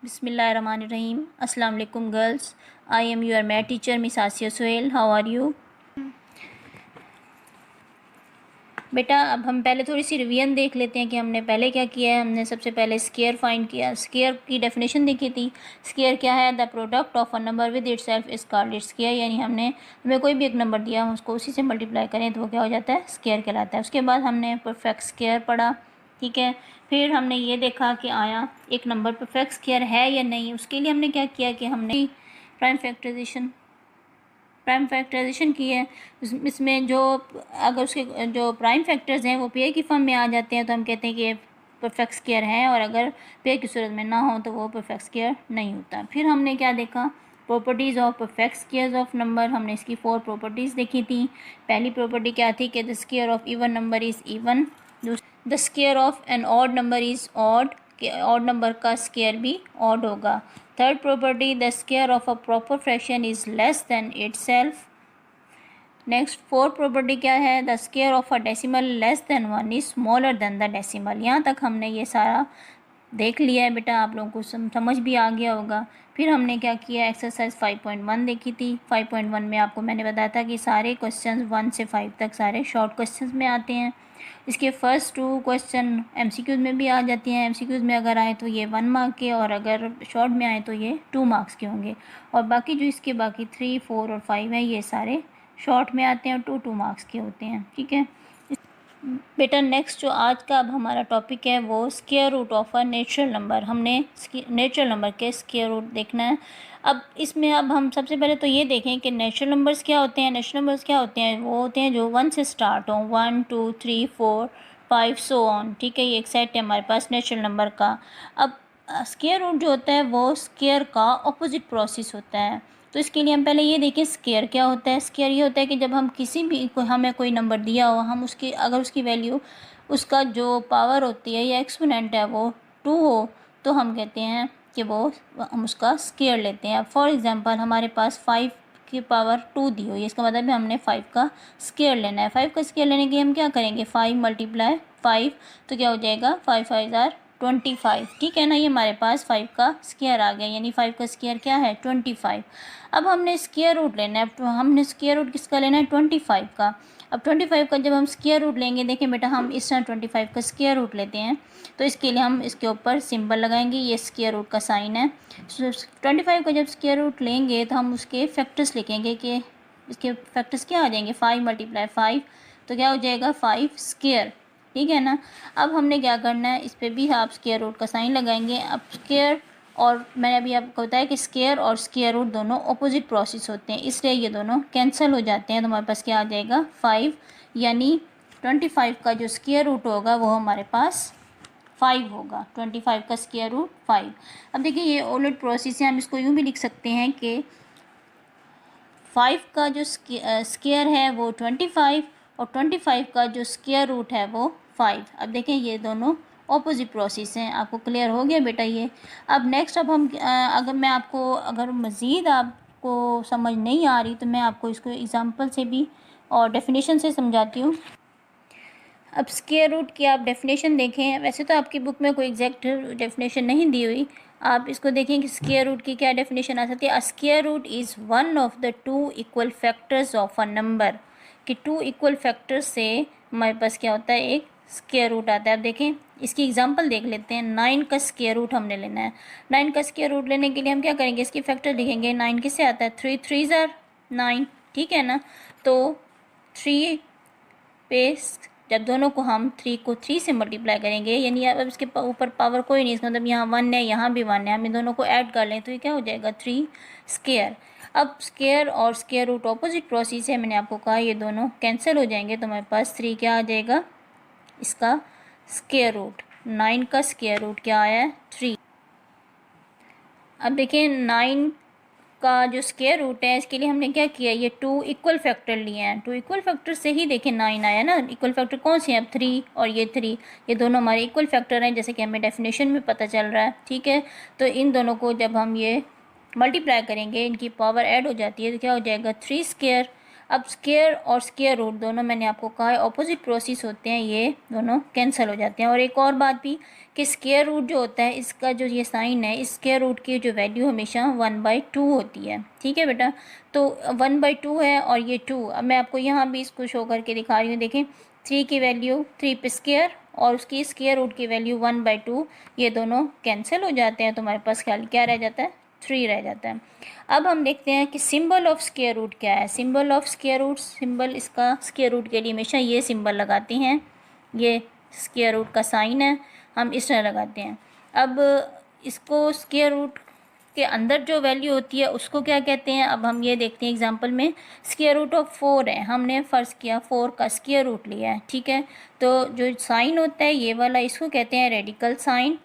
बिस्मिल्लाहिर्रहमानिर्रहीम। अस्सलाम वालेकुम girls. I am your math teacher miss Asiya Sohail. How are you? बेटा अब हम पहले थोड़ी सी रिवीजन देख लेते हैं कि हमने पहले क्या किया है। हमने सबसे पहले स्क्वायर फाइंड किया। स्क्वायर की डेफिनेशन देखी थी। स्क्वायर क्या है? The product of a number with itself is called its square. यानी हमें कोई भी एक नंबर दिया, हम उसको उसी से मल्टीप्लाई करें तो वो क्या हो जाता है? स्क्वायर कहलाता है। उसके बाद हमने परफेक्ट स्क्वायर पढ़ा, ठीक है। फिर हमने ये देखा कि आया एक नंबर परफेक्ट स्क्वायर है या नहीं। उसके लिए हमने क्या किया कि हमने प्राइम फैक्टराइजेशन की है। इसमें जो अगर उसके जो प्राइम फैक्टर्स हैं वो पेयर की फॉर्म में आ जाते हैं तो हम कहते हैं कि परफेक्ट स्क्वायर है, और अगर पेयर की सूरत में ना हो तो वो परफेक्ट स्क्वायर नहीं होता। फिर हमने क्या देखा? Properties of perfect squares of number. हमने इसकी 4 प्रॉपर्टीज़ देखी थी। पहली प्रॉपर्टी क्या थी कि the square of even number is even. The square of an odd number is odd, कि ऑड नंबर का स्क्वायर भी ऑड होगा। Third property, the square of a proper fraction is less than itself. Next fourth property क्या है? The square of a decimal less than 1 is smaller than the decimal. यहाँ तक हमने ये सारा देख लिया है बेटा, आप लोगों को समझ भी आ गया होगा। फिर हमने क्या किया? एक्सरसाइज 5.1 देखी थी। 5.1 में आपको मैंने बताया था कि सारे क्वेश्चंस 1 से 5 तक सारे शॉर्ट क्वेश्चंस में आते हैं। इसके फर्स्ट 2 क्वेश्चन एमसीक्यूज़ में भी आ जाती हैं। एमसीक्यूज़ में अगर आए तो ये 1 मार्क के, और अगर शॉर्ट में आए तो ये 2 मार्क्स के होंगे। और बाकी जो इसके बाकी 3, 4 और 5 हैं ये सारे शॉर्ट में आते हैं और 2 मार्क्स के होते हैं, ठीक है बेटा। नेक्स्ट जो आज का अब हमारा टॉपिक है वो square root of a natural number. हमने नेचुरल नंबर के स्क्वायर रूट देखना है। अब इसमें अब हम सबसे पहले तो ये देखें कि नेचुरल नंबर्स क्या होते हैं। नेचुरल नंबर्स क्या होते हैं? वो होते हैं जो 1 से स्टार्ट हों, 1 2 3 4 5 सो ऑन, ठीक है। ये एक सेट है हमारे पास नेचुरल नंबर का। अब स्क्वायर रूट जो होता है वो स्क्वायर का ऑपोजिट प्रोसेस होता है। तो इसके लिए हम पहले ये देखें स्क्वायर क्या होता है। स्क्वायर ये होता है कि जब हम किसी भी हमें कोई नंबर दिया हो, हम उसकी अगर उसकी वैल्यू उसका जो पावर होती है या एक्सपोनेंट है वो 2 हो तो हम कहते हैं कि वो हम उसका स्क्वायर लेते हैं। फॉर एग्जांपल हमारे पास 5 की पावर 2 दी हुई है, इसका मतलब है हमने 5 का स्क्वायर लेना है। 5 का स्क्वायर लेने के लिए हम क्या करेंगे? 5 मल्टीप्लाई 5, तो क्या हो जाएगा? 5 5 ज़ार 25, ठीक है ना। ये हमारे पास 5 का स्क्वायर आ गया, यानी 5 का स्क्वायर क्या है? 25। अब हमने स्क्वायर रूट लेना है। तो हमने स्क्वायर रूट किसका लेना है? 25 का। अब 25 का जब हम स्क्वायर रूट लेंगे, देखें बेटा हम इस तरह 25 का स्क्वायर रूट लेते हैं तो इसके लिए हम इसके ऊपर सिंबल लगाएंगे, ये स्क्वायर रूट का साइन है। 25 का जब स्क्वायर रूट लेंगे तो हम उसके फैक्टर्स लिखेंगे कि इसके फैक्टर्स क्या आ जाएंगे? 5 मल्टीप्लाई 5, तो क्या हो जाएगा? 5 स्क्वायर, ठीक है ना। अब हमने क्या करना है? इस पर भी आप स्क्वायर रूट का साइन लगाएंगे। अब स्क्वायर, और मैंने अभी आपको बताया कि स्क्वायर और स्क्वायर रूट दोनों ऑपोजिट प्रोसेस होते हैं, इसलिए ये दोनों कैंसिल हो जाते हैं। तो हमारे पास क्या आ जाएगा? 5, यानी 25 का जो स्क्वायर रूट होगा वो हमारे पास 5 होगा। 25 का स्क्वायर रूट 5। अब देखिए ये ओलट प्रोसेस है, हम इसको यूँ भी लिख सकते हैं कि 5 का जो स्क्वायर है वो 25 और 25 का जो स्क्वायर रूट है वो 5। अब देखें ये दोनों ऑपोजिट प्रोसेस हैं। आपको क्लियर हो गया बेटा ये? अब नेक्स्ट अब हम अगर मैं आपको अगर मज़ीद आपको समझ नहीं आ रही तो मैं आपको इसको एग्जांपल से भी और डेफिनेशन से समझाती हूँ। अब स्क्वायर रूट की आप डेफिनेशन देखें, वैसे तो आपकी बुक में कोई एग्जैक्ट डेफिनेशन नहीं दी हुई, आप इसको देखें कि स्क्वायर रूट की क्या डेफिनेशन आ सकती है। A square root is one of the 2 equal factors of a number, कि 2 इक्वल फैक्टर्स से हमारे पास क्या होता है? एक स्क्वायर रूट आता है। अब देखें इसकी एग्जांपल देख लेते हैं। 9 का स्क्वायर रूट हमने लेना है। 9 का स्क्वायर रूट लेने के लिए हम क्या करेंगे? इसकी फैक्टर लिखेंगे। 9 किससे आता है? 3 3 ज़ार 9, ठीक है ना। तो 3 पे जब दोनों को हम 3 को 3 से मल्टीप्लाई करेंगे, यानी अब इसके ऊपर पावर कोई नहीं, इसका मतलब यहाँ 1 है यहाँ भी 1 है, हम इन दोनों को ऐड कर लें तो ये क्या हो जाएगा? 3 स्क्वायर। अब स्क्वायर और स्क्वायर रूट ऑपोजिट प्रोसेस है, मैंने आपको कहा ये दोनों कैंसिल हो जाएंगे तो हमारे पास 3 क्या आ जाएगा? इसका स्क्वायर रूट। 9 का स्क्वायर रूट क्या आया है? 3। अब देखिए 9 का जो स्क्वायर रूट है इसके लिए हमने क्या किया? ये 2 इक्वल फैक्टर लिए हैं। 2 इक्वल फैक्टर से ही देखें 9 आया ना। इक्वल फैक्टर कौन से हैं? अब 3 और ये 3, ये दोनों हमारे इक्वल फैक्टर हैं जैसे कि हमें डेफिनेशन में पता चल रहा है, ठीक है। तो इन दोनों को जब हम ये मल्टीप्लाई करेंगे, इनकी पावर ऐड हो जाती है तो क्या हो जाएगा? 3 स्क्वायर। अब स्क्वायर और स्क्वायर रूट दोनों मैंने आपको कहा है ऑपोजिट प्रोसेस होते हैं, ये दोनों कैंसिल हो जाते हैं। और एक और बात भी कि स्क्वायर रूट जो होता है इसका जो ये साइन है, इस स्क्वायर रूट की जो वैल्यू हमेशा 1/2 होती है। ठीक है बेटा, तो 1/2 है और ये 2। अब मैं आपको यहाँ भी इसको शो करके दिखा रही हूँ। देखें 3 की वैल्यू 3 पे स्क्वायर और उसकी स्क्वायर रूट की वैल्यू 1/2, ये दोनों कैंसिल हो जाते हैं। तो हमारे पास क्या रह जाता है, 3 रह जाता है। अब हम देखते हैं कि सिंबल ऑफ स्क्वायर रूट क्या है। Symbol of square root, symbol इसका स्क्वायर रूट के लिए हमेशा ये सिंबल लगाते हैं, ये स्क्वायर रूट का साइन है, हम इस तरह लगाते हैं। अब इसको स्क्वायर रूट के अंदर जो वैल्यू होती है उसको क्या कहते हैं, अब हम ये देखते हैं एग्जांपल में। स्क्वायर रूट ऑफ 4 है, हमने फ़र्ज़ किया 4 का स्क्वायर रूट लिया है। ठीक है, तो जो साइन होता है ये वाला, इसको कहते हैं रेडिकल साइन।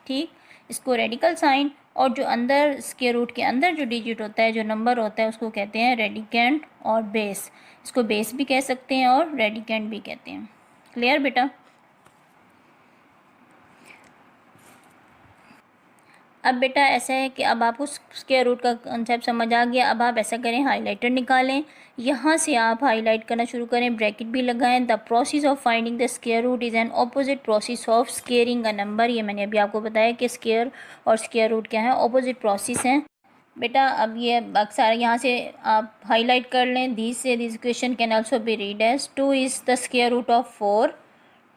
ठीक, इसको रेडिकल साइन, और जो अंदर स्क्वायर रूट के अंदर जो डिजिट होता है, जो नंबर होता है, उसको कहते हैं रेडिकेंड और बेस। इसको बेस भी कह सकते हैं और रेडिकेंड भी कहते हैं। क्लियर बेटा? अब बेटा ऐसा है कि अब आपको स्क्वायर रूट का कंसेप्ट समझ आ गया। अब आप ऐसा करें, हाइलाइटर निकालें, यहाँ से आप हाईलाइट करना शुरू करें, ब्रैकेट भी लगाएं। The process of finding the square root is an opposite process of squaring a number. ये मैंने अभी आपको बताया कि स्क्वायर और स्क्वायर रूट क्या है, ऑपोजिट प्रोसेस हैं बेटा। अब ये अक्सर यहाँ से आप हाईलाइट कर लें। This equation can also be read as 2 is the square root of 4।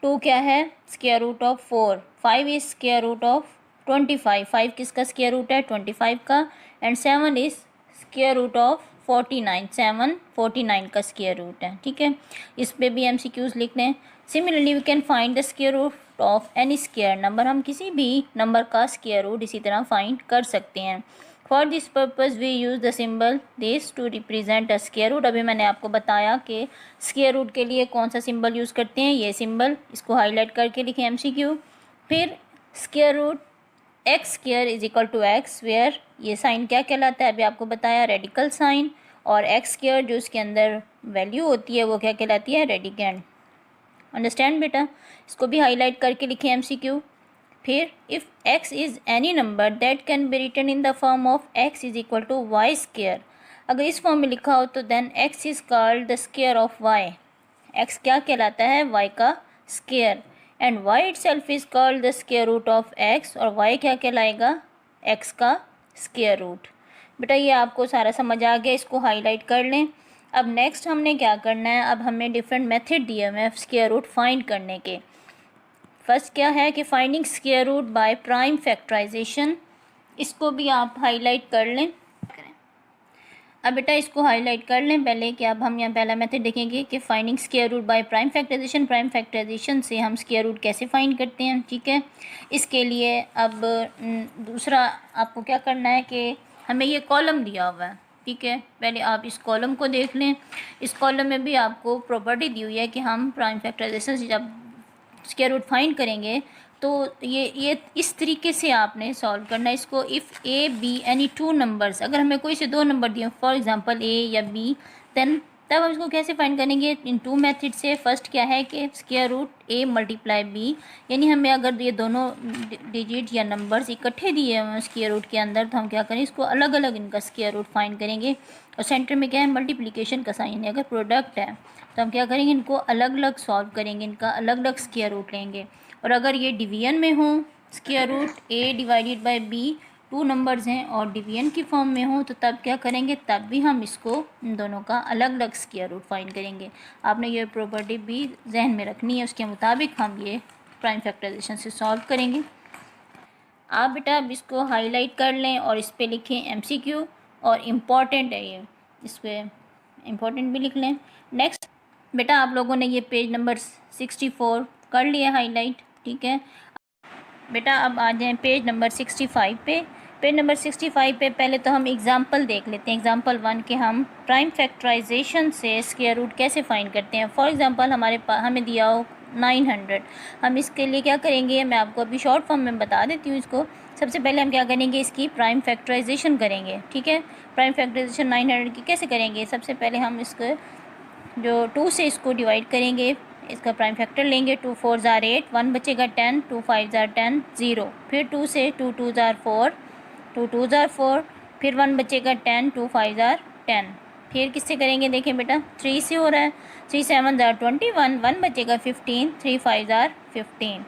2 क्या है, square root of 4। 5 is square root of 25। 5 किसका स्क्वायर रूट है, 25 का। And 7 is square root of 49। 7 49 का स्क्वायर रूट है। ठीक है, इस पे भी MCQs लिख लें। Similarly we can find the square root of any square number. हम किसी भी नंबर का स्क्वायर रूट इसी तरह फाइंड कर सकते हैं। For this purpose we use the symbol this to represent a square root. अभी मैंने आपको बताया कि स्क्वायर रूट के लिए कौन सा सिंबल यूज़ करते हैं, ये सिंबल। इसको हाईलाइट करके लिखें MCQ। फिर square root x square is equal to x, where ये साइन क्या कहलाता है, अभी आपको बताया रेडिकल साइन। और एक्स स्क्वायर जो इसके अंदर वैल्यू होती है वो क्या कहलाती है, रेडिकेंड। अंडरस्टैंड बेटा? इसको भी हाईलाइट करके लिखें MCQ। फिर if x is any number that can be written in the form of x is equal to y square. अगर इस फॉर्म में लिखा हो तो then x is called the square of y। x क्या कहलाता है, y का square. And y itself is called the square root of x, और y क्या कहलाएगा, x का स्क्वायर रूट। बेटा ये आपको सारा समझ आ गया, इसको हाईलाइट कर लें। अब नेक्स्ट हमने क्या करना है, अब हमें डिफरेंट मेथड दिए हुए हैं स्क्वायर रूट फाइंड करने के। फर्स्ट क्या है कि finding square root by prime factorization. इसको भी आप हाईलाइट कर लें। अब बेटा इसको हाईलाइट कर लें पहले कि अब हम यहाँ पहला मेथड देखेंगे कि finding square root by prime factorization. Prime factorization से हम स्क्वायर रूट कैसे फाइंड करते हैं। ठीक है, इसके लिए अब दूसरा आपको क्या करना है कि हमें ये कॉलम दिया हुआ है। ठीक है, पहले आप इस कॉलम को देख लें। इस कॉलम में भी आपको प्रॉपर्टी दी हुई है कि हम प्राइम फैक्टराइजेशन से जब स्क्वायर रूट फाइंड करेंगे तो ये इस तरीके से आपने सॉल्व करना है इसको। If A be any two numbers, अगर हमें कोई से दो नंबर दिए, फॉर एग्जांपल ए या बी, देन तब हम इसको कैसे फाइंड करेंगे, इन टू मेथड से। फर्स्ट क्या है कि square root A multiply B, यानी हमें अगर ये दोनों डिजिट या नंबर्स इकट्ठे दिए हुए हैं स्क्वायर रूट के अंदर, तो हम क्या करें, इसको अलग अलग इनका स्क्वायर रूट फाइंड करेंगे। और सेंटर में क्या है, मल्टीप्लिकेशन का साइन है। अगर प्रोडक्ट है तो हम क्या करेंगे, इनको अलग अलग सॉल्व करेंगे, इनका अलग अलग स्क्वायर रूट लेंगे। और अगर ये डिवीजन में हो, square root a divided by b, two numbers हैं और डिवीजन की फॉर्म में हो, तो तब क्या करेंगे, तब भी हम इसको इन दोनों का अलग अलग स्क्वायर रूट फाइंड करेंगे। आपने ये प्रॉपर्टी भी जहन में रखनी है, उसके मुताबिक हम ये प्राइम फैक्टराइजेशन से सॉल्व करेंगे। आप बेटा अब इसको हाईलाइट कर लें और इस पर लिखें MCQ, और इम्पॉर्टेंट है ये, इस पर इम्पॉर्टेंट भी लिख लें। नेक्स्ट बेटा आप लोगों ने ये पेज नंबर 64 कर लिया हाईलाइट। ठीक है बेटा, अब आ जाएं पेज नंबर 65 पे। पेज नंबर 65 पे पहले तो हम एग्जांपल देख लेते हैं। एग्जांपल 1 के हम प्राइम फैक्टराइजेशन से स्क्वायर रूट कैसे फाइंड करते हैं। फॉर एग्जांपल हमारे पास हमें दिया हो 900। हम इसके लिए क्या करेंगे, मैं आपको अभी शॉर्ट फॉर्म में बता देती हूँ इसको। सबसे पहले हम क्या करेंगे, इसकी प्राइम फैक्टराइजेशन करेंगे। ठीक है, प्राइम फैक्टराइजेशन 900 की कैसे करेंगे, सबसे पहले हम इसको जो 2 से इसको डिवाइड करेंगे, इसका प्राइम फैक्टर लेंगे। 2 4 ज़ार 8, 1 बचेगा 10, 2 5 ज़ार 10, 0। फिर 2 से 2 2 ज़ार 4, 2 2 ज़ार 4, फिर 1 बचेगा 10, 2 5 ज़ार 10। फिर किससे करेंगे, देखें बेटा 3 से हो रहा है, 3 7 ज़ार 21, 1 बचेगा 15, 3 5 ज़ार 15।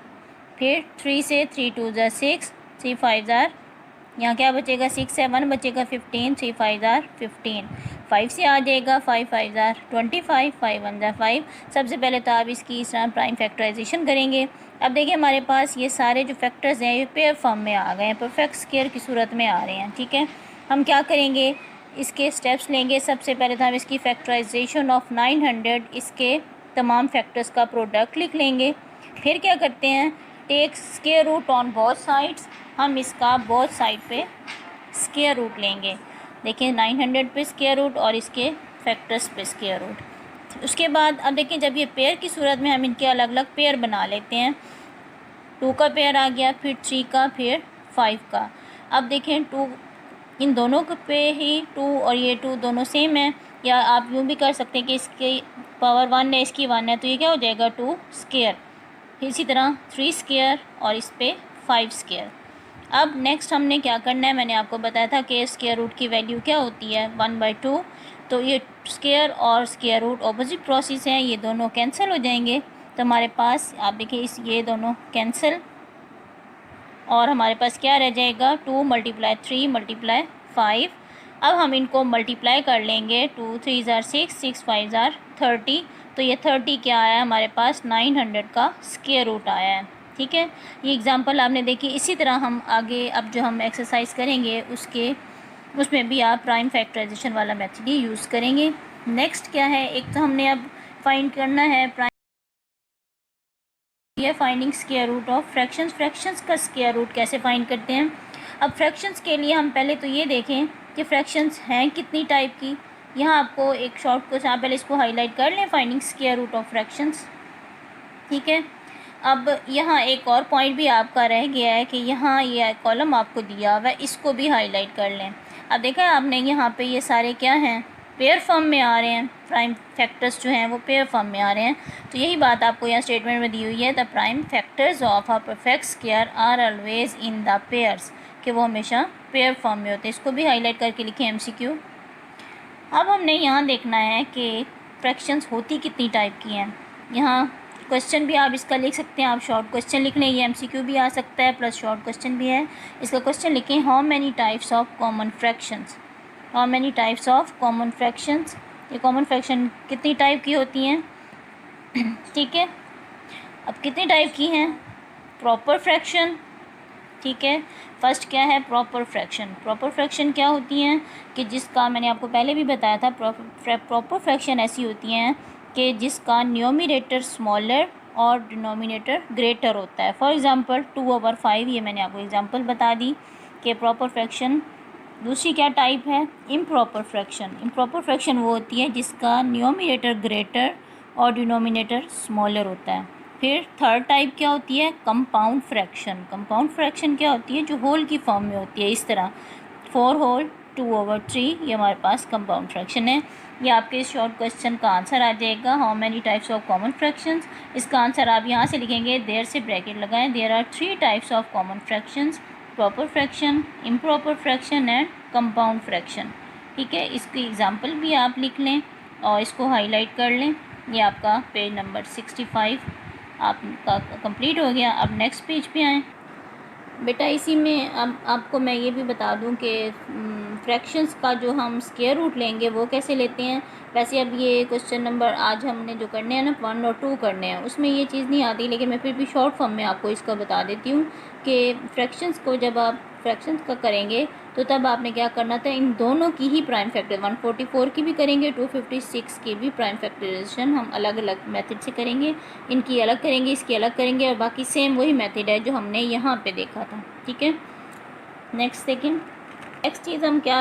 फिर 3 से 3 2 ज़ार 6, 3 5 ज़ार, यहाँ क्या बचेगा 6 है, 1 बचेगा 15, 3 5 ज़ार 15। 5 से आ जाएगा 5 5 ज़ार 25, 5 1 ज़ार 5। सबसे पहले तो आप इसकी इस तरह प्राइम फैक्टराइजेशन करेंगे। अब देखिए हमारे पास ये सारे जो फैक्टर्स हैं ये पेयर फॉर्म में आ गए हैं, परफेक्ट स्क्वायर की सूरत में आ रहे हैं। ठीक है, हम क्या करेंगे, इसके स्टेप्स लेंगे। सबसे पहले तो हम इसकी फैक्टराइजेशन ऑफ 900, इसके तमाम फैक्टर्स का प्रोडक्ट लिख लेंगे। फिर क्या करते हैं, take square root on both sides, हम इसका बोथ साइड पे स्क्वायर रूट लेंगे। देखिए 900 पे स्क्वायर रूट और इसके फैक्टर्स पे स्क्वायर रूट। उसके बाद अब देखिए जब ये पेयर की सूरत में हम इनके अलग अलग पेयर बना लेते हैं, 2 का पेयर आ गया, फिर 3 का, फिर 5 का। अब देखें 2 इन दोनों पे ही 2 और ये 2 दोनों सेम है, या आप यूँ भी कर सकते हैं कि इसकी पावर 1 है, इसकी 1 है, तो ये क्या हो जाएगा 2 स्क्वायर। फिर इसी तरह 3 स्क्वायर और इस पे 5 स्क्वायर। अब नेक्स्ट हमने क्या करना है, मैंने आपको बताया था कि स्क्वायर रूट की वैल्यू क्या होती है 1/2। तो ये स्क्वायर और स्क्वायर रूट ऑपोजिट प्रोसेस हैं, ये दोनों कैंसिल हो जाएंगे। तो हमारे पास आप देखिए ये दोनों कैंसिल, और हमारे पास क्या रह जाएगा 2 × 3 × 5। अब हम इनको मल्टीप्लाई कर लेंगे, 2 3 ज़ार 6, 6 5 ज़ार 30। तो ये 30 क्या आया हमारे पास 900 का स्क्वायर रूट आया है। ठीक है, ये एग्जांपल आपने देखी। इसी तरह हम आगे अब जो हम एक्सरसाइज करेंगे उसमें भी आप प्राइम फैक्टराइजेशन वाला मेथड ही यूज़ करेंगे। नेक्स्ट क्या है, एक तो हमने अब फाइंड करना है finding square root of fractions. Fractions का स्क्वायर रूट कैसे फाइंड करते हैं। अब फ्रैक्शंस के लिए हम पहले तो ये देखें कि फ्रैक्शंस हैं कितनी टाइप की। यहाँ आपको एक शॉर्ट को आप पहले इसको हाईलाइट कर लें, finding square root of fractions. ठीक है, अब यहाँ एक और पॉइंट भी आपका रह गया है कि यहाँ ये कॉलम आपको दिया हुआ है, इसको भी हाईलाइट कर लें। अब देखा आपने यहाँ पे ये सारे क्या हैं, पेयर फॉर्म में आ रहे हैं, प्राइम फैक्टर्स जो हैं वो पेयर फॉर्म में आ रहे हैं। तो यही बात आपको यहाँ स्टेटमेंट में दी हुई है, the prime factors of a perfect square are always in the pairs, कि वो हमेशा पेयर फॉर्म में होते हैं। इसको भी हाईलाइट करके लिखें MCQ। अब हमने यहाँ देखना है कि फ्रैक्शंस होती कितनी टाइप की हैं। यहाँ क्वेश्चन भी आप इसका लिख सकते हैं, आप शॉर्ट क्वेश्चन लिख लें, ये MCQ भी आ सकता है प्लस शॉर्ट क्वेश्चन भी है। इसका क्वेश्चन लिखें, how many types of common fractions. How many types of common fractions, ये कॉमन फ्रैक्शन कितनी टाइप की होती हैं। ठीक है, अब कितनी टाइप की हैं, प्रॉपर फ्रैक्शन। ठीक है, फर्स्ट क्या है प्रॉपर फ्रैक्शन। प्रॉपर फ्रैक्शन क्या होती हैं कि जिसका मैंने आपको पहले भी बताया था, प्रॉपर फ्रैक्शन ऐसी होती हैं कि जिसका न्यूमरेटर स्मॉलर और डिनोमिनेटर ग्रेटर होता है। फॉर एग्ज़ाम्पल 2/5, ये मैंने आपको एग्जांपल बता दी कि प्रॉपर फ्रैक्शन। दूसरी क्या टाइप है, इम्प्रॉपर फ्रैक्शन। इम्प्रॉपर फ्रैक्शन वो होती है जिसका न्यूमरेटर ग्रेटर और डिनोमिनेटर स्मॉलर होता है। फिर थर्ड टाइप क्या होती है, कंपाउंड फ्रैक्शन। कंपाउंड फ्रैक्शन क्या होती है, जो होल की फॉर्म में होती है, इस तरह 4 होल 2/3, ये हमारे पास कंपाउंड फ्रैक्शन है। ये आपके इस शॉर्ट क्वेश्चन का आंसर आ जाएगा, how many types of common fractions. इसका आंसर आप यहाँ से लिखेंगे, देयर से ब्रैकेट लगाएं, there are 3 types of common fractions, proper fraction, improper fraction and compound fraction. ठीक है, इसकी एग्जांपल भी आप लिख लें और इसको हाईलाइट कर लें। ये आपका पेज नंबर 65 आपका कंप्लीट हो गया। अब नेक्स्ट पेज पे आएँ बेटा। इसी में अब आपको मैं ये भी बता दूं कि फ्रैक्शंस का जो हम स्क्वायर रूट लेंगे वो कैसे लेते हैं। वैसे अब ये क्वेश्चन नंबर आज हमने जो करने हैं ना 1 और 2 करने हैं, उसमें ये चीज़ नहीं आती, लेकिन मैं फिर भी शॉर्ट फॉर्म में आपको इसका बता देती हूँ कि फ्रैक्शंस को जब आप फ्रैक्शंस का करेंगे तो तब आपने क्या करना था, इन दोनों की ही प्राइम फैक्टर 144 की भी करेंगे, 256 की भी प्राइम फैक्टराइजेशन हम अलग अलग मेथड से करेंगे। इनकी अलग करेंगे, इसकी अलग करेंगे, और बाकी सेम वही मेथड है जो हमने यहाँ पे देखा था। ठीक है, नेक्स्ट सेकंड नेक्स्ट चीज़ हम क्या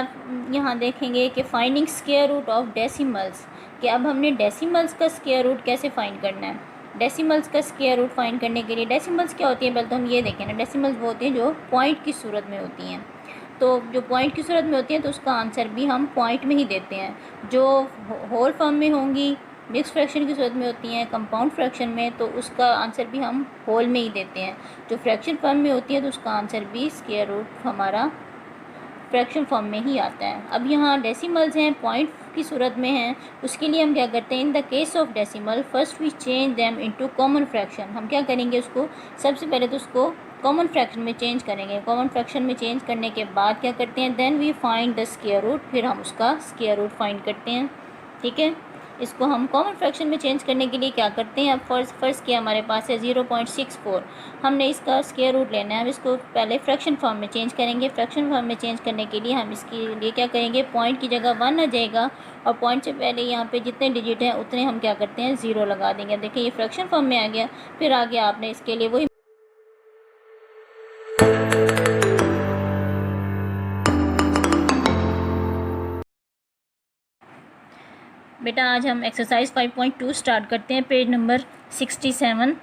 यहाँ देखेंगे कि finding square root of decimals, कि अब हमने डेसिमल्स का स्क्वायर रूट कैसे फाइंड करना है। डेसिमल्स का स्क्वायर रूट फाइंड करने के लिए डेसिमल्स क्या होती है, पहले तो हम ये देखें ना। डेसिमल्स वो होती हैं जो पॉइंट की सूरत में होती हैं, तो जो पॉइंट की सूरत में होती हैं तो उसका आंसर भी हम पॉइंट में ही देते हैं। जो होल फॉर्म में होंगी, मिक्स फ्रैक्शन की सूरत में होती हैं, कंपाउंड फ्रैक्शन में, तो उसका आंसर भी हम होल में ही देते हैं। जो फ्रैक्शन फॉर्म में होती है तो उसका आंसर भी स्क्वायर रूट हमारा फ्रैक्शन फॉर्म में ही आता है। अब यहाँ डेसिमल्स हैं, पॉइंट की सूरत में हैं उसके लिए हम क्या करते हैं, in the case of decimal first we change them into common fraction. हम क्या करेंगे, उसको सबसे पहले तो उसको कॉमन फ्रैक्शन में चेंज करेंगे। कॉमन फ्रैक्शन में चेंज करने के बाद क्या करते हैं, then we find the square root, फिर हम उसका स्क्वायर रूट फाइंड करते हैं। ठीक है, इसको हम कॉमन फ्रैक्शन में चेंज करने के लिए क्या करते हैं, अब फर्स्ट किया हमारे पास है 0.64, हमने इसका स्क्वायर रूट लेना है। हम इसको पहले फ्रैक्शन फॉर्म में चेंज करेंगे। फ्रैक्शन फॉर्म में चेंज करने के लिए हम इसके लिए क्या करेंगे, पॉइंट की जगह 1 आ जाएगा और पॉइंट से पहले यहाँ पे जितने डिजिट हैं उतने हम क्या करते हैं, 0 लगा देंगे। देखिए ये फ्रैक्शन फॉर्म में आ गया। फिर आगे आपने इसके लिए वही बेटा आज हम एक्सरसाइज 5.2 स्टार्ट करते हैं, पेज नंबर 67।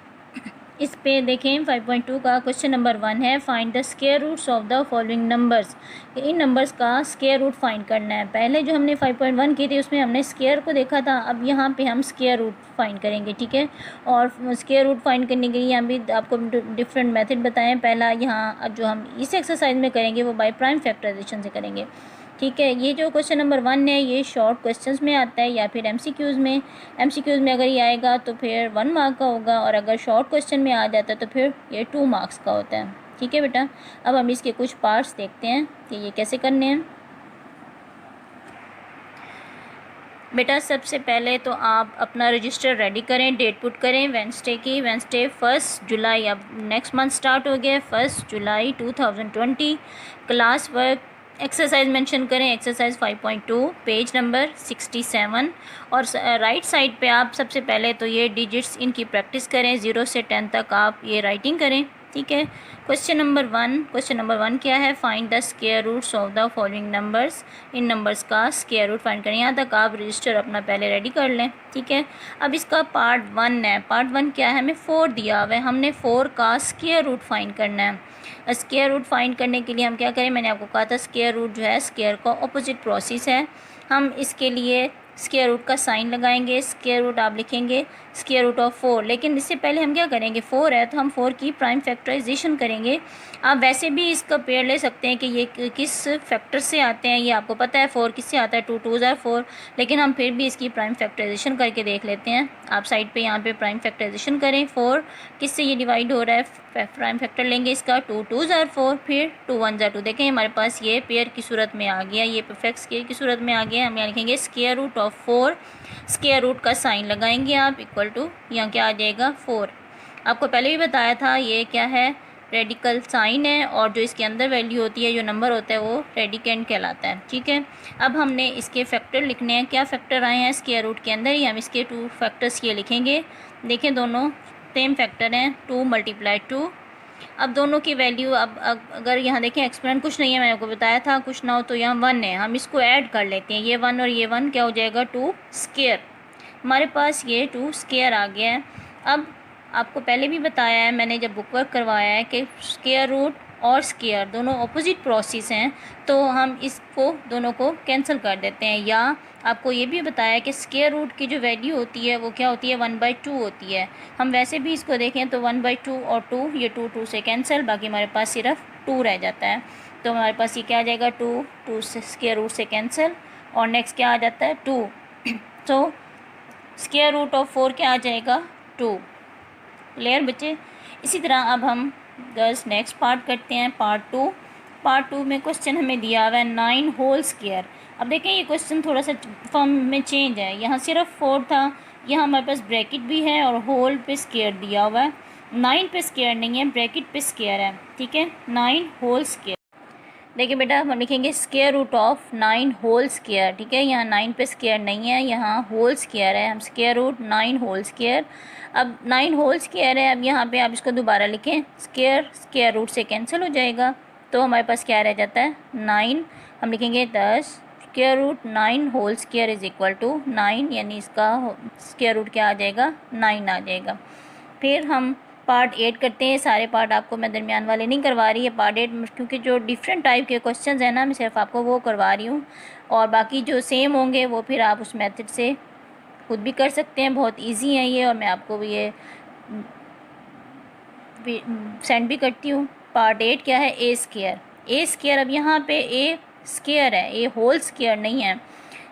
इस पे देखें 5.2 का क्वेश्चन नंबर 1 है, find the square roots of the following numbers. इन नंबर्स का स्क्वायर रूट फाइंड करना है। पहले जो हमने 5.1 की थी उसमें हमने स्क्वायर को देखा था, अब यहाँ पे हम स्क्वायर रूट फाइंड करेंगे। ठीक है, और स्क्वायर रूट फाइंड करने के लिए यहाँ भी आपको डिफरेंट मेथड बताएं। पहला यहाँ जो हम इस एक्सरसाइज में करेंगे वो बाय प्राइम फैक्टराइजेशन से करेंगे। ठीक है, ये जो क्वेश्चन नंबर 1 है ये शॉर्ट क्वेश्चंस में आता है या फिर एमसीक्यूज़ में अगर ये आएगा तो फिर 1 मार्क का होगा, और अगर शॉर्ट क्वेश्चन में आ जाता है तो फिर ये 2 मार्क्स का होता है। ठीक है बेटा, अब हम इसके कुछ पार्ट्स देखते हैं कि ये कैसे करने हैं। बेटा सबसे पहले तो आप अपना रजिस्टर रेडी करें, डेट पुट करें वेंसडे की, वेंसडे 1 जुलाई, अब नेक्स्ट मंथ स्टार्ट हो गया 1 जुलाई 2020। क्लास वर्क एक्सरसाइज मेंशन करें, एक्सरसाइज 5.2 पेज नंबर 67, और राइट साइड पे आप सबसे पहले तो ये डिजिट्स इनकी प्रैक्टिस करें, 0 से 10 तक आप ये राइटिंग करें। ठीक है, क्वेश्चन नंबर 1 क्या है, find the square roots of the following numbers. इन नंबर्स का स्क्वायर रूट फाइंड करें। यहाँ तक आप रजिस्टर अपना पहले रेडी कर लें। ठीक है, अब इसका पार्ट 1 है। पार्ट 1 क्या है, हमें 4 दिया हुआ है, हमने 4 का स्क्वायर रूट फाइंड करना है। स्क्वायर रूट फाइंड करने के लिए हम क्या करें, मैंने आपको कहा था स्क्वायर रूट जो है स्क्वायर का ऑपोजिट प्रोसेस है। हम इसके लिए स्क्वायर रूट का साइन लगाएंगे। स्क्वायर रूट आप लिखेंगे स्क्वायर रूट ऑफ 4, लेकिन इससे पहले हम क्या करेंगे, 4 है तो हम 4 की प्राइम फैक्टराइजेशन करेंगे। आप वैसे भी इसका पेयर ले सकते हैं कि ये किस फैक्टर से आते हैं, ये आपको पता है 4 किससे आता है, 2 2 ज़ार 4, लेकिन हम फिर भी इसकी प्राइम फैक्टराइजेशन करके देख लेते हैं। आप साइड पे यहाँ पे प्राइम फैक्टराइजेशन करें। 4 किससे ये डिवाइड हो रहा है, प्राइम फैक्टर लेंगे इसका, 2 2 ज़ार 4, फिर 2 1 ज़ार 2। देखें हमारे पास ये पेयर की सूरत में आ गया, ये परफेक्ट स्क्वायर की सूरत में आ गया। हम यहाँ लिखेंगे square root of 4, square root का साइन लगाएंगे आप, इक्वल टू यहाँ क्या आ जाएगा 4। आपको पहले भी बताया था ये क्या है, रेडिकल साइन है, और जो इसके अंदर वैल्यू होती है, जो नंबर होता है वो रेडिकेंड कहलाता है। ठीक है, अब हमने इसके फैक्टर लिखने हैं। क्या फैक्टर आए हैं स्क्वायर रूट के अंदर ही, हम इसके 2 फैक्टर्स ये लिखेंगे। देखें दोनों सेम फैक्टर हैं, 2 × 2। अब दोनों की वैल्यू, अब अगर यहाँ देखें एक्सपेरिमेंट कुछ नहीं है, मैंने आपको बताया था कुछ ना हो तो यहाँ 1 है, हम इसको ऐड कर लेते हैं। ये 1 और ये 1 क्या हो जाएगा, 2 स्क्वायर। हमारे पास ये 2 स्क्वायर आ गया है। अब आपको पहले भी बताया है मैंने जब बुक वर्क करवाया है कि स्क्वायर रूट और स्क्वायर दोनों ऑपोजिट प्रोसेस हैं, तो हम इसको दोनों को कैंसिल कर देते हैं। या आपको ये भी बताया कि स्क्वायर रूट की जो वैल्यू होती है वो क्या होती है, 1/2 होती है। हम वैसे भी इसको देखें तो 1/2 और 2, ये 2 2 से कैंसिल, बाकी हमारे पास सिर्फ 2 रह जाता है। तो हमारे पास ये क्या आ जाएगा, 2 2 से स्क्वायर रूट से कैंसिल, और नेक्स्ट क्या आ जाता है 2। तो स्क्वायर रूट ऑफ 4 क्या आ जाएगा, 2। क्लियर बच्चे। इसी तरह अब हम गर्ल्स नेक्स्ट पार्ट करते हैं, पार्ट 2 में क्वेश्चन हमें दिया हुआ है 9 होल स्क्वायर। अब देखें ये क्वेश्चन थोड़ा सा फॉर्म में चेंज है, यहाँ सिर्फ 4 था, यहाँ हमारे पास ब्रैकेट भी है और होल पे स्क्वायर दिया हुआ है। 9 पे स्क्वायर नहीं है, ब्रैकेट पे स्क्वायर है। ठीक है, 9 होल स्क्वायर। देखिए बेटा हम लिखेंगे square root of 9 whole square. ठीक है, यहाँ 9 पे स्क्वायर नहीं है, यहाँ होल स्क्वायर है, हम स्क्वायर रूट 9 होल स्क्वायर। अब 9 होल स्क्वायर है, अब यहाँ पे आप इसको दोबारा लिखें, स्क्वायर रूट से कैंसिल हो जाएगा, तो हमारे पास क्या रह जाता है 9। हम लिखेंगे 10 square root 9 whole square is equal to 9, यानी इसका स्क्वायर रूट क्या आ जाएगा, 9 आ जाएगा। फिर हम पार्ट 8 करते हैं। सारे पार्ट आपको मैं दरमियान वाले नहीं करवा रही है, पार्ट 8 क्योंकि जो डिफरेंट टाइप के क्वेश्चंस हैं ना, मैं सिर्फ आपको वो करवा रही हूँ, और बाकी जो सेम होंगे वो फिर आप उस मेथड से खुद भी कर सकते हैं, बहुत इजी है ये, और मैं आपको ये सेंड भी करती हूँ। पार्ट 8 क्या है, ए स्क्वायर। अब यहाँ पे ए स्क्वायर है, ए होल स्क्वायर नहीं है।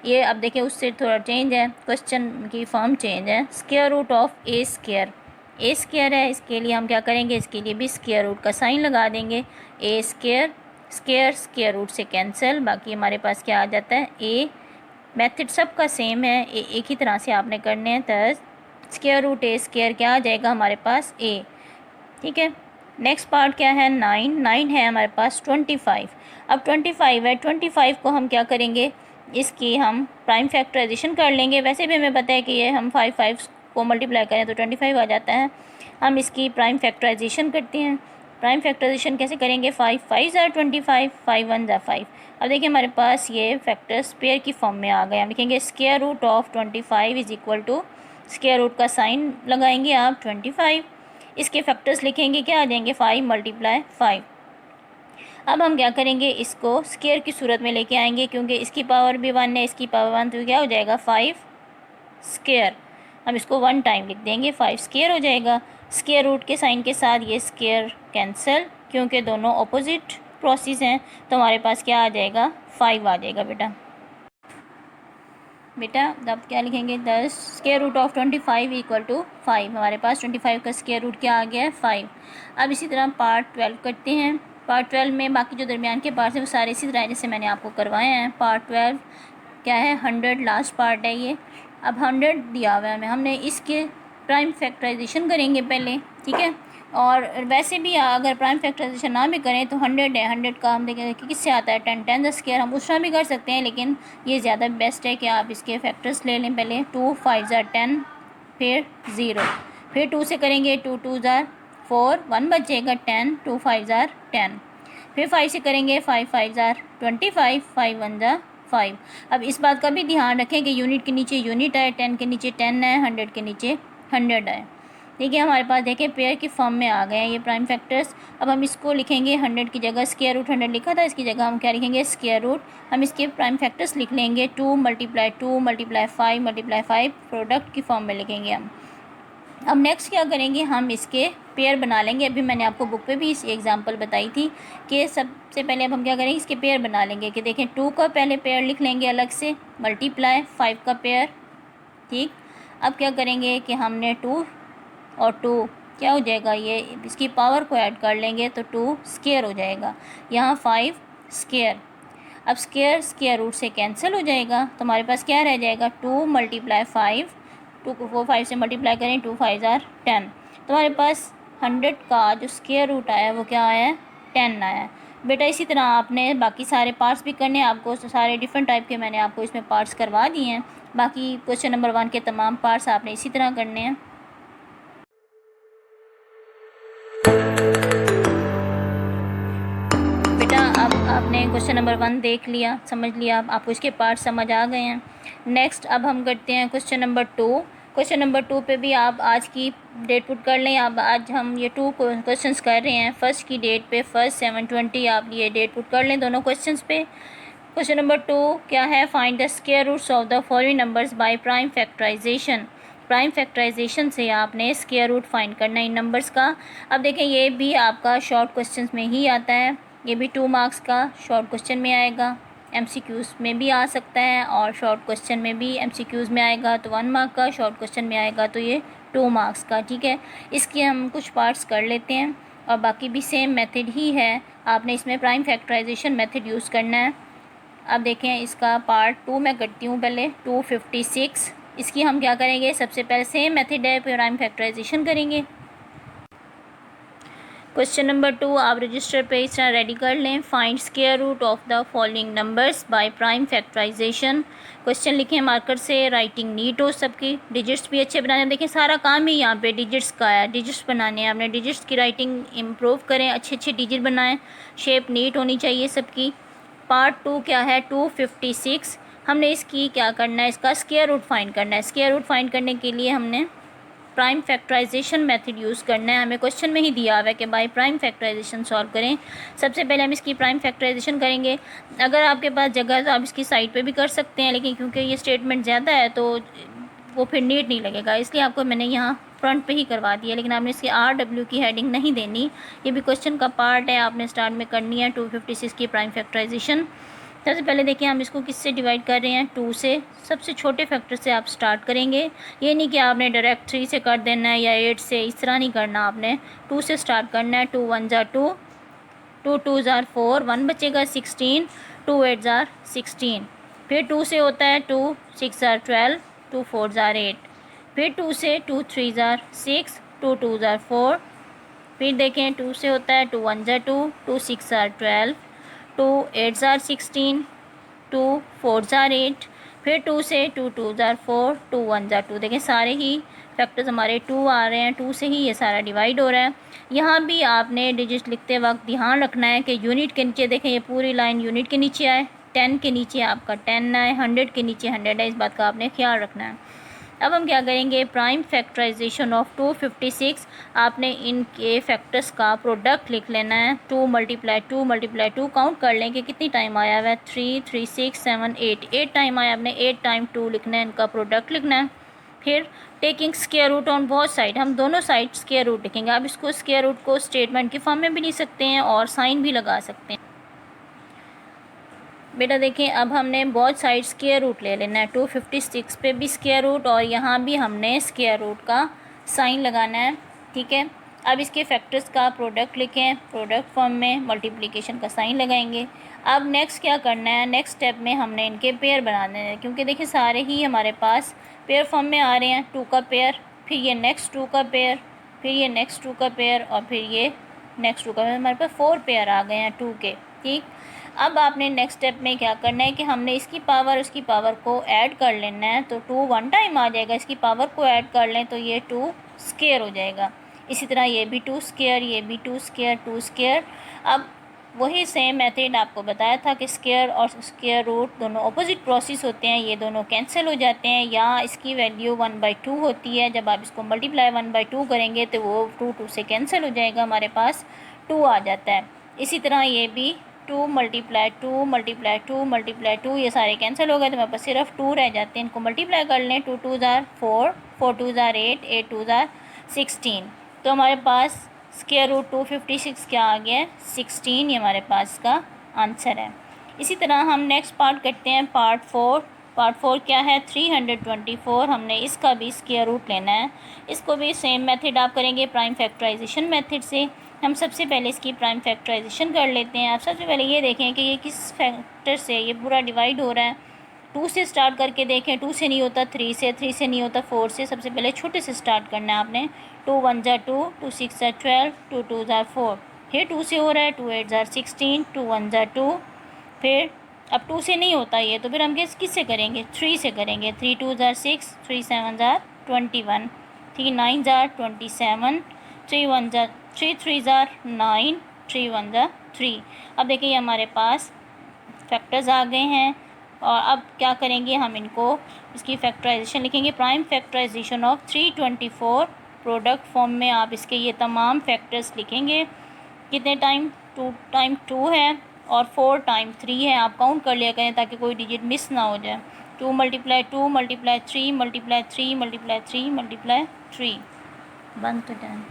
ये अब देखिए उससे थोड़ा चेंज है, क्वेश्चन की फॉर्म चेंज है। Square root of a square है, इसके लिए हम क्या करेंगे, इसके लिए भी स्क्वायर रूट का साइन लगा देंगे। ए स्क्वायर स्क्वायर रूट से कैंसिल, बाकी हमारे पास क्या आ जाता है ए। मेथड सबका सेम है, एक ही तरह से आपने करने हैं। तो स्क्वायर रूट ए स्क्वायर क्या आ जाएगा हमारे पास ए, ठीक है। नेक्स्ट पार्ट क्या है, 9 है हमारे पास 25। अब 25 है, 25 को हम क्या करेंगे, इसकी हम प्राइम फैक्टराइजेशन कर लेंगे। वैसे भी हमें पता है कि ये हम 5 को मल्टीप्लाई करें तो 25 आ जाता है। हम इसकी प्राइम फैक्टराइजेशन करते हैं। प्राइम फैक्टराइजेशन कैसे करेंगे, 5 5 ज़ा 25, 5 1 ज़ा 5। अब देखिए हमारे पास ये फैक्टर्स पेयर की फॉर्म में आ गए। हम लिखेंगे square root of 25 is equal to, square root का साइन लगाएंगे आप 25, इसके फैक्टर्स लिखेंगे, क्या आ जाएंगे 5 × 5। अब हम क्या करेंगे, इसको स्क्वायर की सूरत में लेके आएंगे, क्योंकि इसकी पावर भी 1 है, इसकी पावर 1, तो क्या हो जाएगा 5 स्क्वायर। हम इसको 1 टाइम लिख देंगे, 5 स्क्वायर हो जाएगा। स्क्वायर रूट के साइन के साथ ये स्क्वायर कैंसिल, क्योंकि दोनों अपोजिट प्रोसेस हैं, तो हमारे पास क्या आ जाएगा 5 आ जाएगा बेटा। अब क्या लिखेंगे, 10 square root of 25 equal to 5। हमारे पास 25 का स्क्वायर रूट क्या आ गया है 5। अब इसी तरह पार्ट 12 करते हैं। पार्ट 12 में बाकी जो दरमियान के पार्ट्स हैं वो सारे इसी तरह जैसे मैंने आपको करवाए हैं। पार्ट 12 क्या है, 100 लास्ट पार्ट है ये। अब 100 दिया हुआ है हमें, हमने इसके प्राइम फैक्टराइजेशन करेंगे पहले, ठीक है। और वैसे भी अगर प्राइम फैक्टराइजेशन ना भी करें तो 100 है, 100 का हम देखेंगे कि किससे आता है 10 10 स्क्वायर। हम उस तरह भी कर सकते हैं, लेकिन ये ज़्यादा बेस्ट है कि आप इसके फैक्टर्स ले लें पहले। 2 5 ज़ा 10, फिर 0, फिर 2 से करेंगे, 2 2 ज़ा 4, 1 बचेगा 10, 2 5 ज़ा 10, फिर 5 से करेंगे, 5 5 ज़ा 25, 5 1 ज़ा 5। अब इस बात का भी ध्यान रखें कि यूनिट के नीचे यूनिट है, 10 के नीचे 10 है, 100 के नीचे 100 है। ठीक है, हमारे पास देखें पेयर की फॉर्म में आ गए हैं ये प्राइम फैक्टर्स। अब हम इसको लिखेंगे 100 की जगह स्क्वायर रूट 100 लिखा था, इसकी जगह हम क्या लिखेंगे स्क्वायर रूट। हम इसके प्राइम फैक्टर्स लिख लेंगे 2 × 2 × 5 × 5 प्रोडक्ट की फॉर्म में लिखेंगे हम। अब नेक्स्ट क्या करेंगे, हम इसके पेयर बना लेंगे। अभी मैंने आपको बुक पे भी इस एग्जांपल बताई थी कि सबसे पहले अब हम क्या करेंगे, इसके पेयर बना लेंगे। कि देखें 2 का पहले पेयर लिख लेंगे अलग से, मल्टीप्लाई 5 का पेयर, ठीक। अब क्या करेंगे कि हमने 2 और 2 क्या हो जाएगा, ये इसकी पावर को ऐड कर लेंगे तो 2 स्क्वायर हो जाएगा, यहाँ 5 स्क्वायर। अब स्क्वायर रूट से कैंसिल हो जाएगा, तो हमारे पास क्या रह जाएगा 2 × 5, 2 को 5 से मल्टीप्लाई करें, 2 5 ज़ा 10। तो हमारे पास 100 का जो स्क्वायर रूट आया है वो क्या आया है 10 आया है बेटा। इसी तरह आपने बाकी सारे पार्ट्स भी करने हैं, आपको सारे डिफरेंट टाइप के मैंने आपको इसमें पार्ट्स करवा दिए हैं। बाकी क्वेश्चन नंबर 1 के तमाम पार्ट्स आपने इसी तरह करने हैं। बेटा अब आपने क्वेश्चन नंबर 1 देख लिया, समझ लिया, आपको इसके पार्ट समझ आ गए हैं। नेक्स्ट अब हम करते हैं क्वेश्चन नंबर 2। क्वेश्चन नंबर 2 पे भी आप आज की डेट पुट कर लें। अब आज हम ये 2 क्वेश्चंस कर रहे हैं। फर्स्ट की डेट पे 1/7/20 आप ये डेट पुट कर लें दोनों क्वेश्चंस पे। क्वेश्चन नंबर 2 क्या है, find the square roots of the following numbers by prime factorization. Prime factorization से आपने स्क्वायर रूट फाइंड करना है इन नंबर्स का। अब देखें ये भी आपका शॉर्ट क्वेश्चन में ही आता है, ये भी 2 मार्क्स का शॉर्ट क्वेश्चन में आएगा, MCQs में भी आ सकता है और शॉर्ट क्वेश्चन में भी MCQs में आएगा, तो 1 मार्क का, शॉर्ट क्वेश्चन में आएगा तो ये 2 मार्क्स का, ठीक है। इसके हम कुछ पार्ट्स कर लेते हैं और बाकी भी सेम मेथड ही है, आपने इसमें प्राइम फैक्टराइजेशन मेथड यूज़ करना है। अब देखें इसका पार्ट 2 मैं करती हूँ पहले, 256। इसकी हम क्या करेंगे, सबसे पहले सेम मेथड है, प्राइम फैक्टराइजेशन करेंगे। क्वेश्चन नंबर 2 आप रजिस्टर पे इस तरह रेडी कर लें। Find square root of the following numbers by prime factorization. Question लिखें मार्कर से, राइटिंग नीट हो सबकी, डिजिट्स भी अच्छे बनाने। देखें सारा काम ही यहाँ पे डिजिट्स का है, डिजिट्स बनाने हैं आपने, डिजिट्स की राइटिंग इम्प्रूव करें, अच्छे अच्छे डिजिट बनाएं, शेप नीट होनी चाहिए सबकी। पार्ट 2 क्या है, 256। हमने इसकी क्या करना है, इसका स्क्वायर रूट फाइंड करना है। स्क्वायर रूट फाइंड करने के लिए हमने प्राइम फैक्टराइजेशन मेथड यूज़ करना है। हमें क्वेश्चन में ही दिया हुआ है कि बाय प्राइम फैक्टराइजेशन सॉल्व करें। सबसे पहले हम इसकी प्राइम फैक्टराइजेशन करेंगे। अगर आपके पास जगह है तो आप इसकी साइड पे भी कर सकते हैं, लेकिन क्योंकि ये स्टेटमेंट ज़्यादा है तो वो फिर नीट नहीं लगेगा, इसलिए आपको मैंने यहाँ फ्रंट पे ही करवा दिया। लेकिन आपने इसकी RW की हेडिंग नहीं देनी, ये भी क्वेश्चन का पार्ट है, आपने स्टार्ट में करनी है 256 की प्राइम फैक्टराइजेशन। सबसे पहले देखिए हम इसको किससे डिवाइड कर रहे हैं, 2 से। सबसे छोटे फैक्टर से आप स्टार्ट करेंगे, ये नहीं कि आपने डायरेक्ट 3 से कर देना है या 8 से, इस तरह नहीं करना, आपने 2 से स्टार्ट करना है। 2 1 ज़ार 2, 2 2 ज़ार 4, 1 बचेगा 16, 2 8 ज़ार 16। फिर 2 से होता है 2 6 ज़ार 12, 2 4 ज़ार 8। फिर 2 से 2 3 ज़ार 6, 2 2 ज़ार 4। फिर देखें 2 से होता है 2 1 ज़ार 2, 2 6 ज़ार 12, 2 8 ज़ार 16, 2 4 ज़ार 8। फिर 2 से 2 2 ज़ार 4, 2 1 ज़ार 2। देखें सारे ही फैक्टर्स हमारे 2 आ रहे हैं, 2 से ही ये सारा डिवाइड हो रहा है। यहाँ भी आपने डिजिट लिखते वक्त ध्यान रखना है कि यूनिट के नीचे, देखें ये पूरी लाइन यूनिट के नीचे आए, 10 के नीचे आपका 10 आए, 100 के नीचे 100 है, इस बात का आपने ख्याल रखना है। अब हम क्या करेंगे, प्राइम फैक्टराइजेशन ऑफ 256। आपने इनके फैक्टर्स का प्रोडक्ट लिख लेना है। 2 मल्टीप्लाई 2 मल्टीप्लाई 2 काउंट कर लें कि कितनी टाइम आया हुआ है, 3 3 6 7 8, 8 टाइम आया। आपने 8 टाइम 2 लिखना है, इनका प्रोडक्ट लिखना है। फिर taking square root on both side, हम दोनों साइड स्क्वायर रूट लिखेंगे। आप इसको स्क्वायर रूट को स्टेटमेंट के फॉर्म में भी लिख सकते हैं और साइन भी लगा सकते हैं। बेटा देखें अब हमने बहुत साइड स्क्वायर रूट ले लेना है, 256 पे भी स्क्वायर रूट और यहाँ भी हमने स्क्वायर रूट का साइन लगाना है। ठीक है, अब इसके फैक्टर्स का प्रोडक्ट लिखें, प्रोडक्ट फॉर्म में मल्टीप्लिकेशन का साइन लगाएंगे। अब नेक्स्ट क्या करना है, नेक्स्ट स्टेप में हमने इनके पेयर बनाने हैं, क्योंकि देखिए सारे ही हमारे पास पेयर फॉर्म में आ रहे हैं। 2 का पेयर, फिर ये नेक्स्ट 2 का पेयर, फिर ये नेक्स्ट 2 का पेयर और फिर ये नेक्स्ट 2 का पेयर। हमारे पास 4 पेयर आ गए हैं 2 के। ठीक, अब आपने नेक्स्ट स्टेप में क्या करना है कि हमने इसकी पावर उसकी पावर को ऐड कर लेना है। तो 2 1 टाइम आ जाएगा, इसकी पावर को ऐड कर लें तो ये 2 स्क्वायर हो जाएगा। इसी तरह ये भी 2 स्क्वायर, ये भी 2 स्क्वायर, 2 स्क्वायर। अब वही सेम मेथड आपको बताया था कि स्क्वायर और स्क्वायर रूट दोनों अपोजिट प्रोसेस होते हैं, ये दोनों कैंसिल हो जाते हैं, या इसकी वैल्यू 1/2 होती है। जब आप इसको मल्टीप्लाई 1/2 करेंगे तो वो 2 2 से कैंसिल हो जाएगा, हमारे पास 2 आ जाता है। इसी तरह ये भी 2 मल्टीप्लाई 2 मल्टीप्लाई 2 मल्टीप्लाई 2, ये सारे कैंसिल हो गए तो हमारे पास सिर्फ 2 रह जाते हैं। इनको मल्टीप्लाई कर लें, 2 2 ज़ार 4, 4 2 ज़ार 8, 8 2 ज़ार 16। तो हमारे पास स्क्वायर रूट 256 क्या आ गया है, 16। ये हमारे पास का आंसर है। इसी तरह हम नेक्स्ट पार्ट करते हैं, पार्ट 4। पार्ट 4 क्या है, 324। हमने इसका भी स्क्वायर रूट लेना है। इसको भी सेम मेथड आप करेंगे, प्राइम फैक्टराइजेशन मेथड से। हम सबसे पहले इसकी प्राइम फैक्टराइजेशन कर लेते हैं। आप सबसे पहले ये देखें कि ये किस फैक्टर से ये पूरा डिवाइड हो रहा है। 2 से स्टार्ट करके देखें, 2 से नहीं होता, 3 से, 3 से नहीं होता, 4 से। सबसे पहले छोटे से स्टार्ट करना है आपने। 2 1 ज़ार 2, 2 6 ज़ार 12, 2 2 ज़ार 4। फिर 2 से हो रहा है, 2 8 ज़ार 16, 2 1 ज़ार 2। फिर अब 2 से नहीं होता ये, तो फिर हम किस से करेंगे, 3 से करेंगे। 3 2 ज़ार 6, 3 7 ज़ार 21, 3 9 ज़ार 27, 3 1 ज़ार 3 3 ज़ार 9, 3 1 ज़ार 3। अब देखिए ये हमारे पास फैक्टर्स आ गए हैं और अब क्या करेंगे, हम इनको इसकी फैक्टराइजेशन लिखेंगे। Prime factorization of 324, product form में आप इसके ये तमाम फैक्टर्स लिखेंगे। कितने टाइम, 2 टाइम 2 है और 4 टाइम 3 है। आप काउंट कर लिया करें ताकि कोई डिजिट मिस ना हो जाए। 2 multiply 2 multiply 3 multiply 3 multiply 3 multiply 3, बंद तो डन।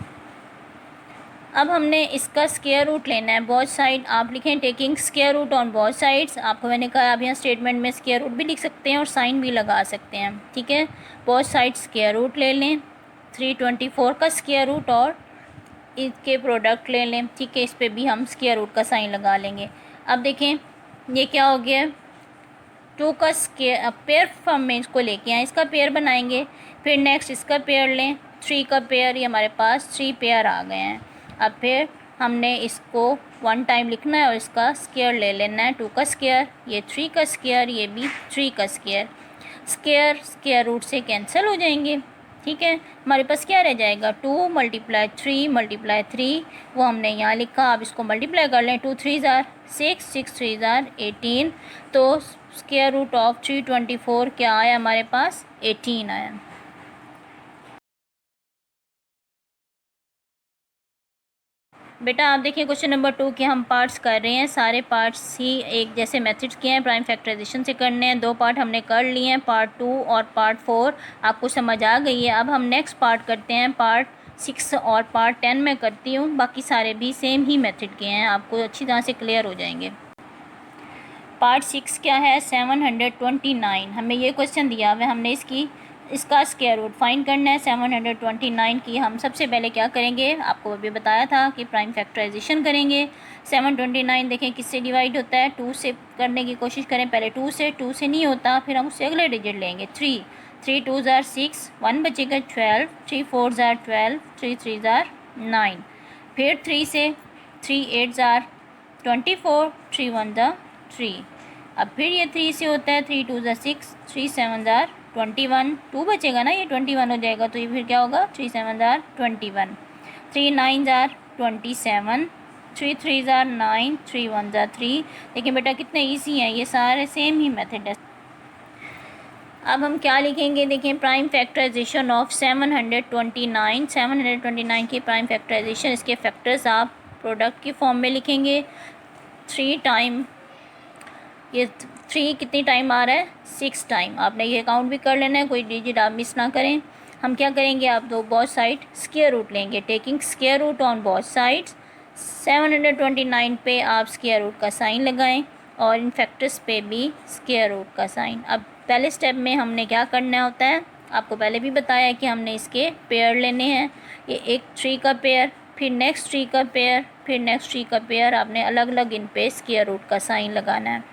अब हमने इसका स्क्वायर रूट लेना है, बोथ साइड आप लिखें taking square root on both sides. आपको मैंने कहा आप यहाँ स्टेटमेंट में स्क्वायर रूट भी लिख सकते हैं और साइन भी लगा सकते हैं। ठीक है, बोथ साइड स्क्वायर रूट ले लें, 324 का स्क्वायर रूट और इसके प्रोडक्ट ले लें। ठीक है, इस पर भी हम स्क्वायर रूट का साइन लगा लेंगे। अब देखें ये क्या हो गया, 2 का स्क्वायर, पेयर फॉर्म में इसको लेके आए, इसका पेयर बनाएंगे। फिर नेक्स्ट इसका पेयर लें, 3 का पेयर, ये हमारे पास 3 पेयर आ गए हैं। अब फिर हमने इसको 1 टाइम लिखना है और इसका स्क्वायर ले लेना है। 2 का स्क्वायर, ये 3 का स्क्वायर, ये भी 3 का स्क्वायर। स्क्वायर स्क्वायर रूट से कैंसिल हो जाएंगे। ठीक है, हमारे पास क्या रह जाएगा, 2 मल्टीप्लाई 3 मल्टीप्लाई 3, वो हमने यहाँ लिखा। अब इसको मल्टीप्लाई कर लें, 2 3 ज़ार 6, 6 3 ज़ार 18। तो स्क्वायर रूट ऑफ 324 क्या आया हमारे पास, 18 आया। बेटा आप देखिए क्वेश्चन नंबर 2 के हम पार्ट्स कर रहे हैं। सारे पार्ट्स ही एक जैसे मेथड्स के हैं, प्राइम फैक्टराइजेशन से करने हैं। 2 पार्ट हमने कर लिए हैं, पार्ट 2 और पार्ट 4 आपको समझ आ गई है। अब हम नेक्स्ट पार्ट करते हैं, पार्ट 6 और पार्ट 10 में करती हूँ। बाकी सारे भी सेम ही मेथड के हैं, आपको अच्छी तरह से क्लियर हो जाएंगे। पार्ट 6 क्या है 729। हमें ये क्वेश्चन दिया हुआ है, हमने इसका स्क्वायर रूट फाइंड करना है 729 की। हम सबसे पहले क्या करेंगे, आपको अभी बताया था कि प्राइम फैक्टराइजेशन करेंगे। 729 देखें किससे डिवाइड होता है, 2 से करने की कोशिश करें। पहले 2 से नहीं होता, फिर हम उससे अगले डिजिट लेंगे 3। 3 2 ज़ार 6, 1 बचेगा 12, 3 4 ज़ार 12, 3 3 ज़ार 9। फिर 3 से 3 8 ज़ार 24, 3 1 ज़ार 3। अब फिर ये 3 से होता है 3 2 ज़ार 6, 3 7 ज़ार 21, 2 बचेगा ना, ये 21 हो जाएगा, तो ये फिर क्या होगा 3 7 ज़ार 21, 3 9 ज़ार 27, 3 3 ज़ार 9, 3 1 ज़ार 3। देखिए बेटा कितने ईजी हैं, ये सारे सेम ही मेथड है। अब हम क्या लिखेंगे, देखें प्राइम फैक्टराइजेशन ऑफ 729। 729 की प्राइम फैक्टराइजेशन, इसके फैक्टर्स आप प्रोडक्ट की फॉर्म में लिखेंगे। 3 टाइम, ये 3 कितनी टाइम आ रहा है 6 टाइम। आपने ये काउंट भी कर लेना है, कोई डिजिट आप मिस ना करें। हम क्या करेंगे, आप दो बोथ साइड स्क्वायर रूट लेंगे, taking square root on both sides. 729 पे आप स्क्वायर रूट का साइन लगाएं और इन फैक्टर्स पे भी स्क्वायर रूट का साइन। अब पहले स्टेप में हमने क्या करना होता है, आपको पहले भी बताया है कि हमने इसके पेयर लेने हैं। ये एक 3 का पेयर, फिर नेक्स्ट 3 का पेयर, फिर नेक्स्ट 3 का पेयर, आपने अलग अलग इन पे स्क्वायर रूट का साइन लगाना है।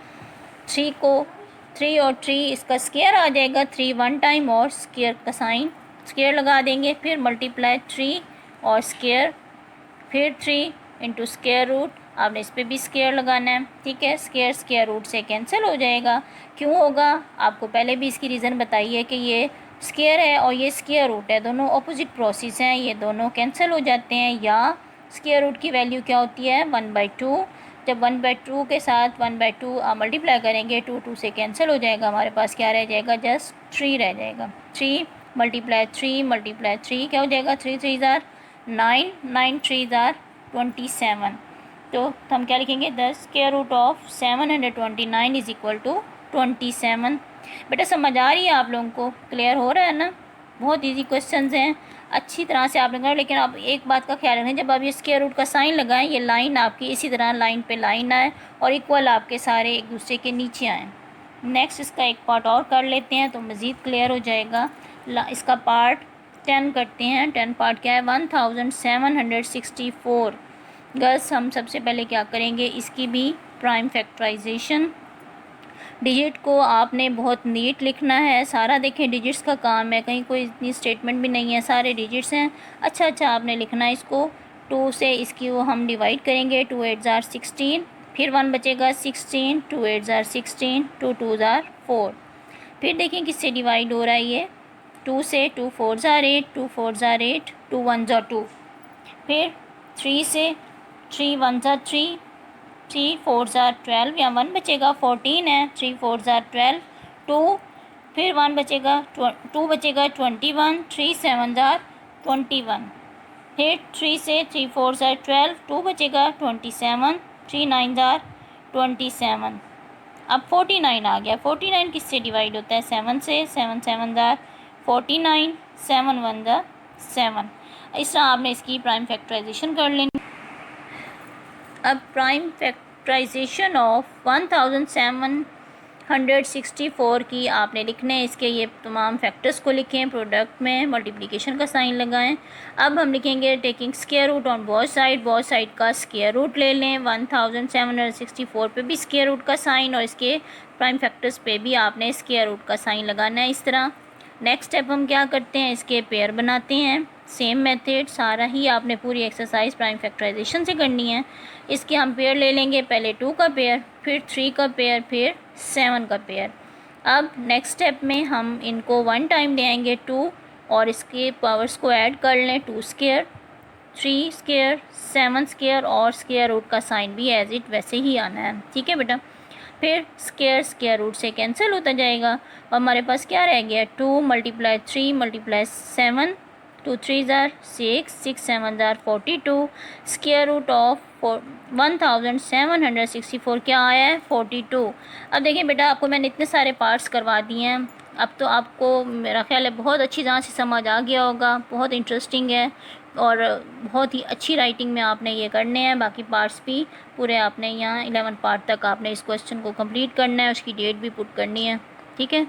3 को 3 और 3 इसका स्क्वायर आ जाएगा, 3 1 टाइम और स्क्वायर का साइन स्क्वायर लगा देंगे। फिर मल्टीप्लाई 3 और स्क्वायर, फिर 3 इंटू स्क्वायर रूट, आपने इस पर भी स्क्वायर लगाना है। ठीक है, स्क्वायर स्क्वायर रूट से कैंसिल हो जाएगा। क्यों होगा, आपको पहले भी इसकी रीज़न बताई है कि ये स्क्वायर है और ये स्क्वायर रूट है, दोनों अपोजिट प्रोसेस हैं, ये दोनों कैंसिल हो जाते हैं। या स्क्वायर रूट की वैल्यू क्या होती है 1/2। जब 1/2 के साथ 1/2 आप मल्टीप्लाई करेंगे, 2 2 से कैंसिल हो जाएगा, हमारे पास क्या रह जाएगा, जस्ट 3 रह जाएगा। 3 मल्टीप्लाई 3 क्या हो जाएगा, 3 3 ज़ार 9, 9 3 ज़ार 27। तो हम क्या लिखेंगे, the square root of 729 is equal to 27। बेटा समझ आ रही है आप लोगों को, क्लियर हो रहा है ना। बहुत इजी क्वेश्चंस हैं, अच्छी तरह से आपने करा। लेकिन आप एक बात का ख्याल रखें, जब आप ये स्क्वायर रूट का साइन लगाएं, ये लाइन आपकी इसी तरह लाइन पे लाइन आए और इक्वल आपके सारे एक दूसरे के नीचे आएँ। नेक्स्ट इसका एक पार्ट और कर लेते हैं तो मज़ीद क्लियर हो जाएगा। इसका पार्ट 10 करते हैं। 10 पार्ट क्या है 1764। गर्ल्स हम सबसे पहले क्या करेंगे, इसकी भी प्राइम फैक्टराइजेशन। डिजिट को आपने बहुत नीट लिखना है, सारा देखें डिजिट्स का काम है, कहीं कोई इतनी स्टेटमेंट भी नहीं है, सारे डिजिट्स हैं। अच्छा आपने लिखना है इसको। 2 से इसकी वो हम डिवाइड करेंगे, 2 8 ज़ार 16, फिर 1 बचेगा 16, 2 8 ज़ार 16, 2 2 ज़ार 4। फिर देखें किससे डिवाइड हो रहा है ये, 2 से, 2 4 ज़ार 8, 2 4 ज़ार 8, 2 1 ज़ार 2। फिर 3 से, 3 1 ज़ार 3, 3 4 ज़ार 12, या 1 बचेगा 14 है, 3 4 ज़ार 12, 2, फिर 1 बचेगा 2 बचेगा 21, 3 7 ज़ार 21। फिर 3 से, 3 4 ज़ार 12, 2 बचेगा 27, 3 9 ज़ार 27। अब 49 आ गया। 49 किससे डिवाइड होता है 7 से, 7 7 ज़ार 49, 7 1 ज़ार 7। इस तरह आपने इसकी प्राइम फैक्टराइजेशन कर लेनी। अब प्राइम फैक्टराइजेशन ऑफ 1764 की आपने लिखने हैं, इसके ये तमाम फैक्टर्स को लिखें, प्रोडक्ट में मल्टीप्लिकेशन का साइन लगाएं। अब हम लिखेंगे taking square root on both side का स्क्वायर रूट ले लें। 1764 पे भी स्क्वायर रूट का साइन और इसके प्राइम फैक्टर्स पे भी आपने स्क्वायर रूट का साइन लगाना है इस तरह। नेक्स्ट स्टेप हम क्या करते हैं, इसके पेयर बनाते हैं। सेम मेथड सारा ही आपने पूरी एक्सरसाइज प्राइम फैक्टराइजेशन से करनी है। इसके हम पेयर ले लेंगे, पहले 2 का पेयर, फिर 3 का पेयर, फिर 7 का पेयर। अब नेक्स्ट स्टेप में हम इनको 1 टाइम ले आएंगे 2 और इसके पावर्स को ऐड कर लें, 2 स्क्वायर, 3 स्क्वायर, 7 स्क्वायर और स्क्वायर रूट का साइन भी एज इट वैसे ही आना है। ठीक है बेटा, फिर स्क्वायर स्क्वायर रूट से कैंसिल होता जाएगा और हमारे पास क्या रह गया 2 मल्टीप्लाई 3 मल्टीप्लाई 7, 2 3 ज़ार 6, 6 7 ज़ार 42, स्क्वायर रूट ऑफ 1764 क्या आया है 42। अब देखिए बेटा, आपको मैंने इतने सारे पार्ट्स करवा दिए हैं, अब तो आपको मेरा ख्याल है बहुत अच्छी तरह से समझ आ गया होगा। बहुत इंटरेस्टिंग है, और बहुत ही अच्छी राइटिंग में आपने ये करने हैं। बाकी पार्ट्स भी पूरे आपने यहाँ 11 पार्ट तक आपने इस क्वेश्चन को कंप्लीट करना है, उसकी डेट भी पुट करनी है। ठीक है।